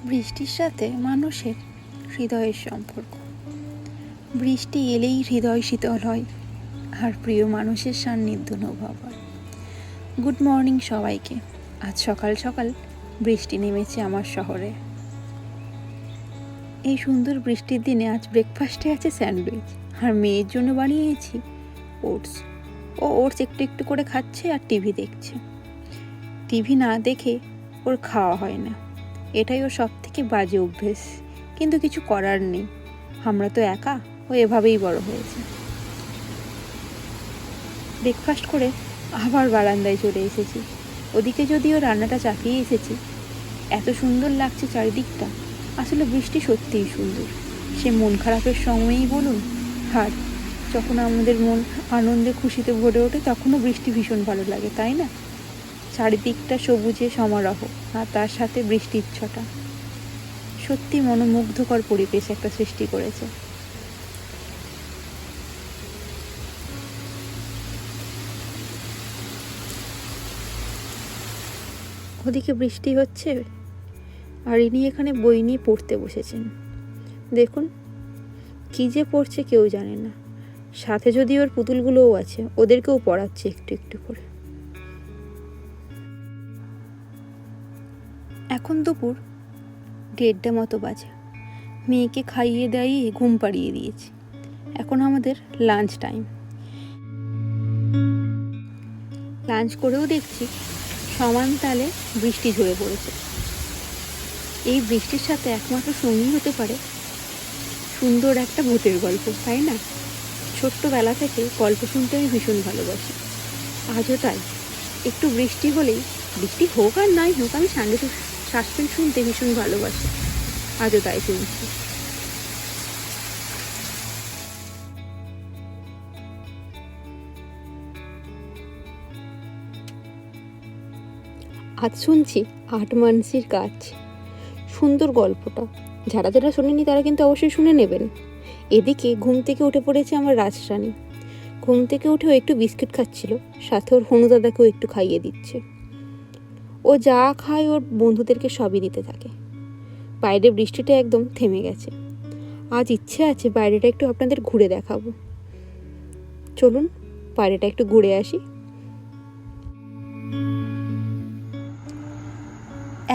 বৃষ্টির সাথে মানুষের হৃদয়ের সম্পর্ক। বৃষ্টি এলেই হৃদয় শীতল হয় আর প্রিয় মানুষের সান্নিধ্য অনুভব হয়। গুড মর্নিং সবাইকে। আজ সকাল সকাল বৃষ্টি নেমেছে আমার শহরে। এই সুন্দর বৃষ্টির দিনে আজ ব্রেকফাস্টে আছে স্যান্ডউইচ, আর মেয়ের জন্য বানিয়েছি ওটস। ও ওটস একটু একটু করে খাচ্ছে আর টিভি দেখছে। টিভি না দেখে ওর খাওয়া হয় না, এটাই ওর সব থেকে বাজে অভ্যেস, কিন্তু কিছু করার নেই। আমরা তো একা, ও এভাবেই বড় হয়েছে। ব্রেকফাস্ট করে আবার বারান্দায় চলে এসেছি। ওদিকে যদিও রান্নাটা চাপিয়ে এসেছি। এত সুন্দর লাগছে চারিদিকটা। আসলে বৃষ্টি সত্যিই সুন্দর, সে মন খারাপের সময়ই বলুন, আর যখন আমাদের মন আনন্দে খুশিতে ভরে ওঠে তখনও বৃষ্টি ভীষণ ভালো লাগে, তাই না? চারিদিকটা সবুজে সমারোহ, আর তার সাথে বৃষ্টির ছটা সত্যি মনোমুগ্ধকর পরিবেশ একটা সৃষ্টি করেছে। ওদিকে বৃষ্টি হচ্ছে আর ইনি এখানে বই নিয়ে পড়তে বসেছেন। দেখুন কি যে পড়ছে কেউ জানে না। সাথে যদি ওর পুতুলগুলোও আছে, ওদেরকেও পড়াচ্ছে একটু একটু করে। এখন দুপুর 1:30 মতো বাজে। মেয়েকে খাইয়ে দাইয়ে ঘুম পাড়িয়ে দিয়েছি। এখন আমাদের লাঞ্চ টাইম। লাঞ্চ করেও দেখছি সমান তালে বৃষ্টি ঝরে পড়েছে। এই বৃষ্টির সাথে একমাত্র সঙ্গী হতে পারে সুন্দর একটা ভূতের গল্প, তাই না? ছোট্টবেলা থেকে গল্প শুনতে আমি ভীষণ ভালোবাসি, আজও তাই। একটু বৃষ্টি হলেই, বৃষ্টি হোক আর নাই হোক, আমি সানডে সাসপেন্স শুনতে ভীষণ ভালোবাসি, আজও তাই শুনছি। আজ শুনছি 8 মানসির কাজ। সুন্দর গল্পটা, যারা যারা শোনেনি তারা কিন্তু অবশ্যই শুনে নেবেন। এদিকে ঘুম থেকে উঠে পড়েছে আমার রাজরানী। ঘুম থেকে উঠেও একটু বিস্কুট খাচ্ছিল, সাথে ওর হনু দাদাকেও একটু খাইয়ে দিচ্ছে। ও যা খায় ওর বন্ধুদেরকে সবই দিতে থাকে। বাইরে বৃষ্টিটা একদম থেমে গেছে। আজ ইচ্ছে আছে বাইরেটা একটু আপনাদের ঘুরে দেখাবো। চলুন বাইরেটা একটু ঘুরে আসি।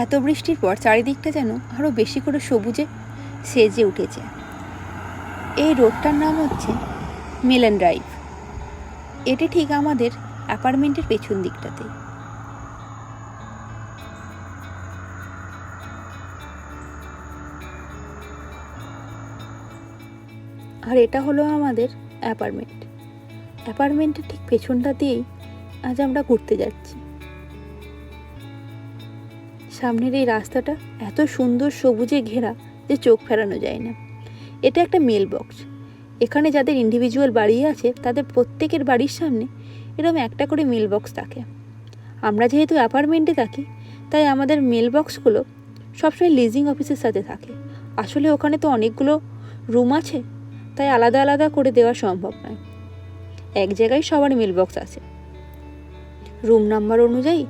এত বৃষ্টির পর চারিদিকটা যেন আরও বেশি করে সবুজে সেজে উঠেছে। এই রোডটার নাম হচ্ছে মেলান ড্রাইভ। এটি ঠিক আমাদের অ্যাপার্টমেন্টের পেছন দিকটাতে। আর এটা হলো আমাদের অ্যাপার্টমেন্টের ঠিক পেছনটা দিয়েই আজ আমরা ঘুরতে যাচ্ছি। সামনের এই রাস্তাটা এত সুন্দর সবুজে ঘেরা যে চোখ ফেরানো যায় না। এটা একটা মেল বক্স। এখানে যাদের ইন্ডিভিজুয়াল বাড়ি আছে তাদের প্রত্যেকের বাড়ির সামনে এরকম একটা করে মেল বক্স থাকে। আমরা যেহেতু অ্যাপার্টমেন্টে থাকি, তাই আমাদের মেল বক্সগুলো সবসময় লিজিং অফিসের সাথে থাকে। আসলে ওখানে তো অনেকগুলো রুম আছে, তাই আলাদা আলাদা করে দেওয়া সম্ভব নয়। এক জায়গায় সবার মেল বক্স আছে, রুম নাম্বার অনুযায়ী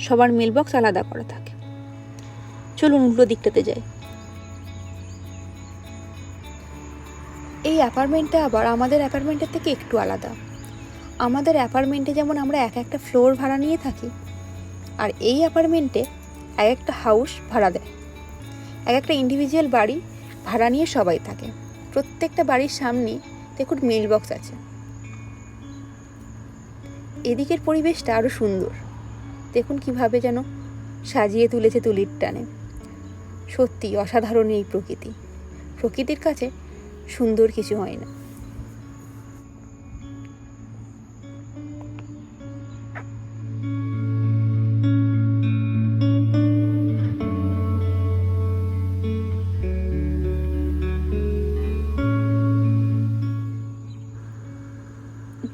সবার মেল বক্স আলাদা করা থাকে। চলুন উল্টো দিকটাতে যাই। এই অ্যাপার্টমেন্টটা আবার আমাদের অ্যাপার্টমেন্টের থেকে একটু আলাদা। আমাদের অ্যাপার্টমেন্টে যেমন আমরা এক একটা ফ্লোর ভাড়া নিয়ে থাকি, আর এই অ্যাপার্টমেন্টে এক একটা হাউস ভাড়া দেয়। এক একটা ইন্ডিভিজুয়াল বাড়ি ভাড়া নিয়ে সবাই থাকে। প্রত্যেকটা বাড়ির সামনে দেখুন মেল বক্স আছে। এদিকের পরিবেশটা আরও সুন্দর। দেখুন কিভাবে যেন সাজিয়ে তুলেছে তুলির টানে। সত্যি অসাধারণ এই প্রকৃতির কাছে সুন্দর কিছু হয় না।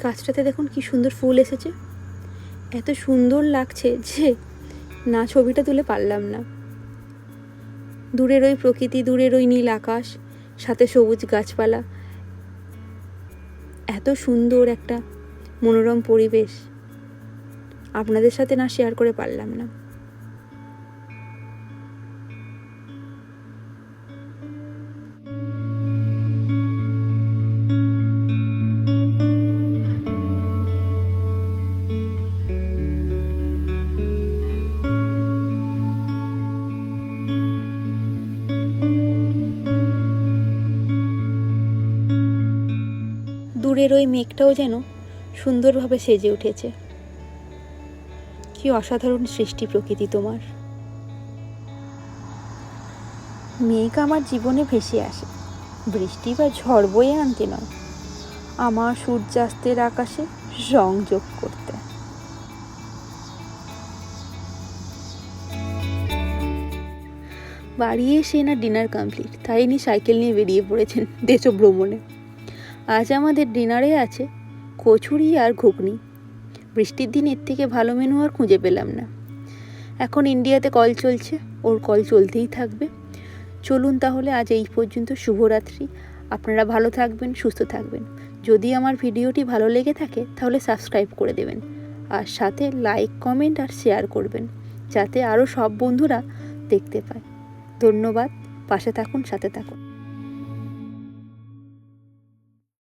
গাছটাতে দেখুন কি সুন্দর ফুল এসেছে। এত সুন্দর লাগছে যে না ছবিটা তুলে পারলাম না। দূরের ওই প্রকৃতি, দূরের ওই নীল আকাশ, সাথে সবুজ গাছপালা, এত সুন্দর একটা মনোরম পরিবেশ আপনাদের সাথে না শেয়ার করে পারলাম না। দূরের ওই মেঘটাও যেন সুন্দরভাবে সেজে উঠেছে। কি অসাধারণ সৃষ্টি প্রকৃতি তোমার। মেঘ আমার জীবনে ভেসে আসে বৃষ্টি বা ঝড় বয়ে আনতে নয়, আমার সূর্যাস্তের আকাশে রং যোগ করতে। বাড়ি এসে না ডিনার কমপ্লিট, তাই ইনি সাইকেল নিয়ে বেরিয়ে পড়েছেন দেশ ভ্রমণে। আজ আমাদের ডিনারে আছে কচুরি আর ঘুগনি। বৃষ্টির দিন এর থেকে ভালো মেনু আর খুঁজে পেলাম না। এখন ইন্ডিয়াতে কল চলছে, ওর কল চলতেই থাকবে। চলুন তাহলে আজ এই পর্যন্ত। শুভরাত্রি। আপনারা ভালো থাকবেন, সুস্থ থাকবেন। যদি আমার ভিডিওটি ভালো লেগে থাকে তাহলে সাবস্ক্রাইব করে দেবেন, আর সাথে লাইক, কমেন্ট আর শেয়ার করবেন, যাতে আরও সব বন্ধুরা দেখতে পায়। ধন্যবাদ। পাশে থাকুন, সাথে থাকুন।